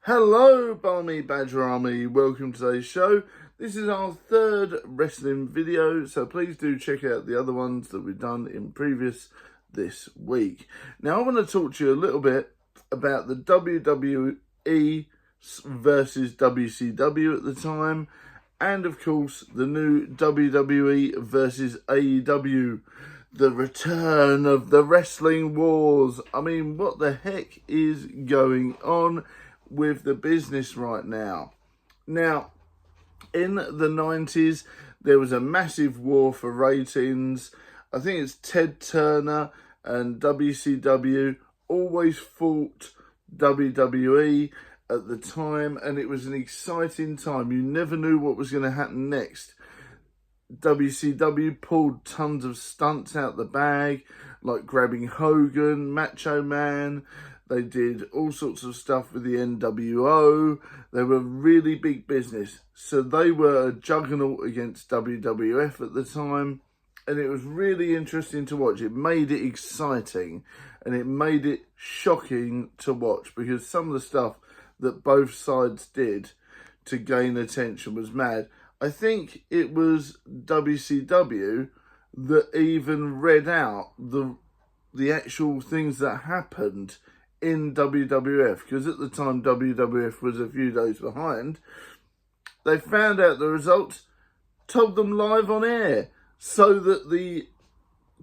Hello, Balmy Badger Army. Welcome to today's show. This is our third wrestling video, so please do check out the other ones that we've done in previous this week. Now, I want to talk to you a little bit about the WWE versus WCW at the time, and of course, the new WWE versus AEW, the return of the wrestling wars. I mean, what the heck is going on with the business right now? Now, in the 90s, there was a massive war for ratings. I think it's Ted Turner and WCW always fought WWE at the time, and it was an exciting time. You never knew what was going to happen next. WCW pulled tons of stunts out the bag, like grabbing Hogan, Macho Man. They did all sorts of stuff with the NWO. They were really big business. So they were a juggernaut against WWF at the time. And it was really interesting to watch. It made it exciting. And it made it shocking to watch. Because some of the stuff that both sides did to gain attention was mad. I think it was WCW that even read out the actual things that happened in WWF, because at the time WWF was a few days behind. They found out the results, told them live on air, so that the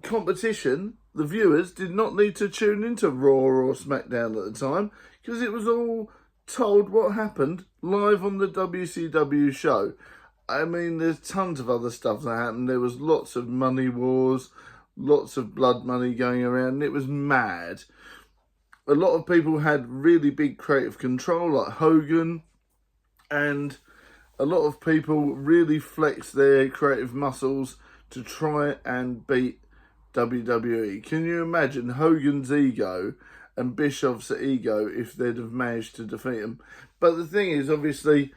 competition, the viewers, did not need to tune into Raw or SmackDown at the time, because it was all told what happened live on the WCW show. I mean, there's tons of other stuff that happened. There was lots of money wars, lots of blood money going around, and it was mad. A lot of people had really big creative control, like Hogan, and a lot of people really flexed their creative muscles to try and beat WWE. Can you imagine Hogan's ego and Bischoff's ego if they'd have managed to defeat him? But the thing is, obviously,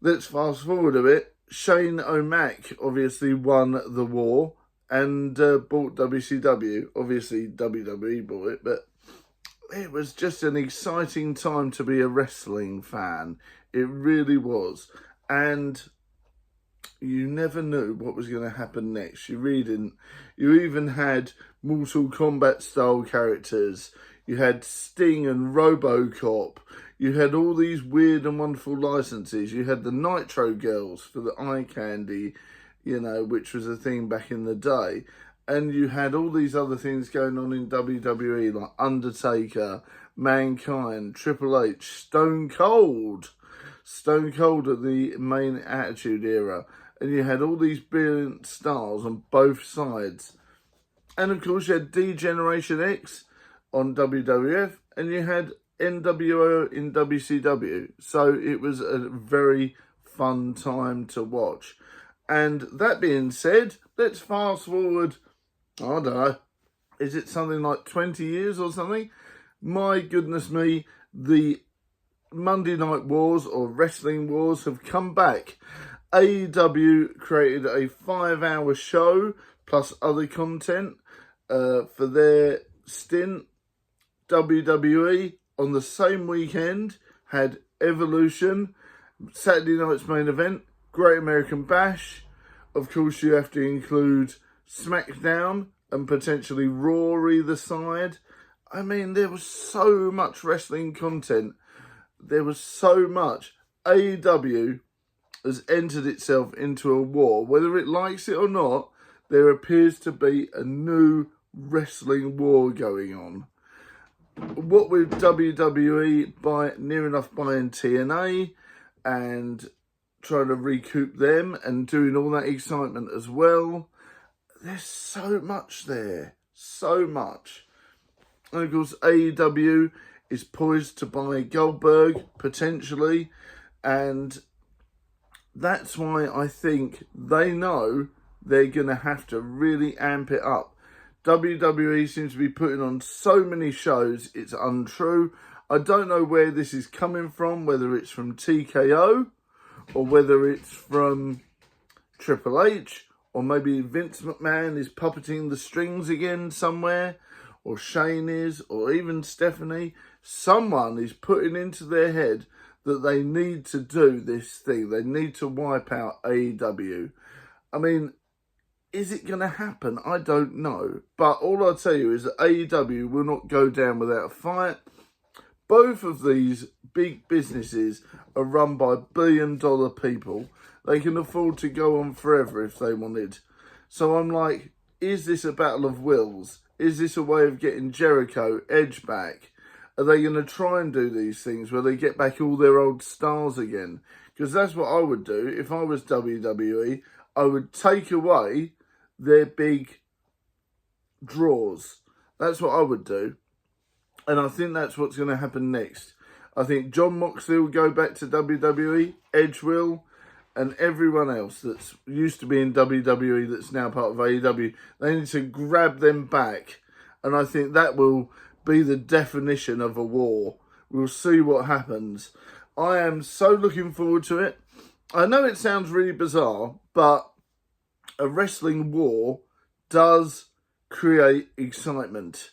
let's fast forward a bit. Shane O'Mac obviously won the war and bought WCW. Obviously, WWE bought it, but it was just an exciting time to be a wrestling fan. It really was. And you never knew what was going to happen next. You really didn't. You even had Mortal Kombat style characters. You had Sting and RoboCop. You had all these weird and wonderful licenses. You had the Nitro Girls for the eye candy, which was a thing back in the day. And you had all these other things going on in WWE, like Undertaker, Mankind, Triple H, Stone Cold at the main Attitude Era. And you had all these brilliant stars on both sides. And of course you had D-Generation X on WWF, and you had NWO in WCW. So it was a very fun time to watch. And that being said, let's fast forward, I don't know, is it something like 20 years or something? My goodness me, the Monday Night Wars or Wrestling Wars have come back. AEW created a 5-hour show plus other content for their stint. WWE on the same weekend had Evolution, Saturday night's main event, Great American Bash. Of course, you have to include SmackDown and potentially Raw either side. I mean, there was so much wrestling content. There was so much. AEW has entered itself into a war. Whether it likes it or not, there appears to be a new wrestling war going on. What with WWE near enough buying TNA and trying to recoup them and doing all that excitement as well. There's so much there. So much. And of course, AEW is poised to buy Goldberg, potentially. And that's why I think they know they're going to have to really amp it up. WWE seems to be putting on so many shows, it's untrue. I don't know where this is coming from, whether it's from TKO or whether it's from Triple H, or maybe Vince McMahon is puppeting the strings again somewhere, or Shane is, or even Stephanie. Someone is putting into their head that they need to do this thing. They need to wipe out AEW. I mean, is it going to happen? I don't know. But all I'll tell you is that AEW will not go down without a fight. Both of these big businesses are run by billion-dollar people. They can afford to go on forever if they wanted. So I'm like, is this a battle of wills? Is this a way of getting Jericho, Edge back? Are they going to try and do these things where they get back all their old stars again? Because that's what I would do if I was WWE. I would take away their big draws. That's what I would do. And I think that's what's going to happen next. I think Jon Moxley will go back to WWE, Edge will, and everyone else that's used to be in WWE that's now part of AEW, they need to grab them back. And I think that will be the definition of a war. We'll see what happens. I am so looking forward to it. I know it sounds really bizarre, but a wrestling war does create excitement.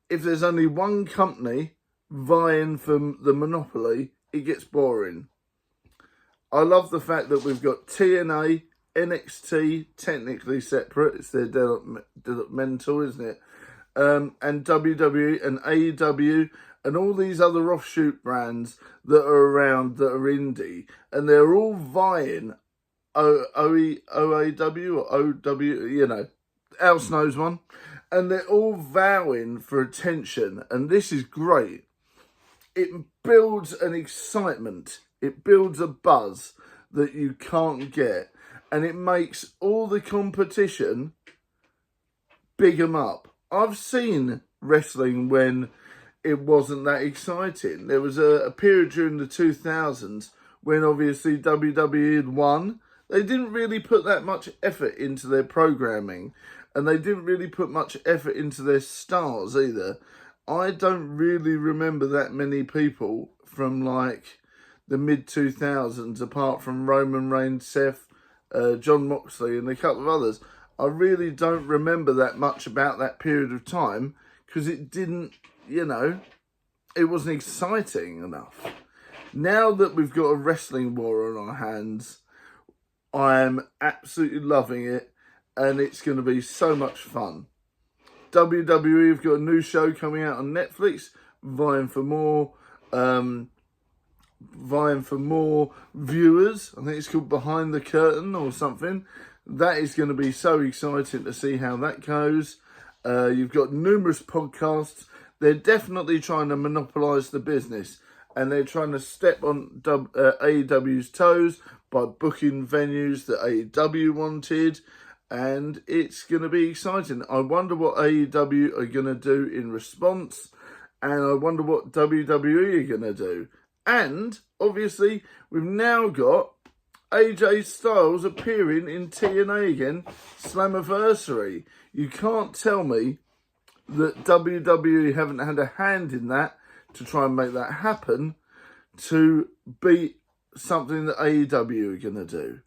If there's only one company vying for the monopoly, it gets boring. I love the fact that we've got TNA, NXT, technically separate. It's their developmental, isn't it? And WWE and AEW and all these other offshoot brands that are around that are indie. And they're all vying, OAW or OW, you know, else knows one. And they're all vowing for attention. And this is great. It builds an excitement. It builds a buzz that you can't get. And it makes all the competition big 'em up. I've seen wrestling when it wasn't that exciting. There was a period during the 2000s when obviously WWE had won. They didn't really put that much effort into their programming. And they didn't really put much effort into their stars either. I don't really remember that many people from like the mid-2000s, apart from Roman Reigns, Seth, Jon Moxley and a couple of others. I really don't remember that much about that period of time because it didn't, you know, it wasn't exciting enough. Now that we've got a wrestling war on our hands, I am absolutely loving it. And it's going to be so much fun. WWE have got a new show coming out on Netflix, vying for more viewers. I think it's called Behind the Curtain or something. That is going to be so exciting to see how that goes. You've got numerous podcasts. They're definitely trying to monopolise the business. And they're trying to step on AEW's toes by booking venues that AEW wanted. And it's going to be exciting. I wonder what AEW are going to do in response. And I wonder what WWE are going to do. And, obviously, we've now got AJ Styles appearing in TNA again. Slammiversary. You can't tell me that WWE haven't had a hand in that to try and make that happen to beat something that AEW are going to do.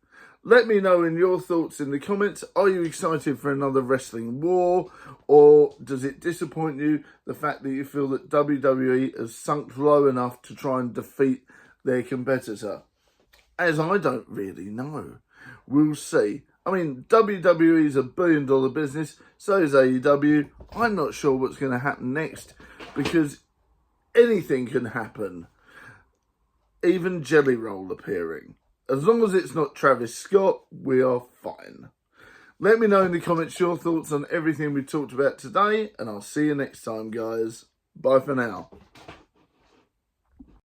Let me know in your thoughts in the comments. Are you excited for another wrestling war? Or does it disappoint you, the fact that you feel that WWE has sunk low enough to try and defeat their competitor? As I don't really know. We'll see. I mean, WWE is a billion-dollar business. So is AEW. I'm not sure what's going to happen next. Because anything can happen. Even Jelly Roll appearing. As long as it's not Travis Scott, we are fine. Let me know in the comments your thoughts on everything we talked about today, and I'll see you next time, guys. Bye for now.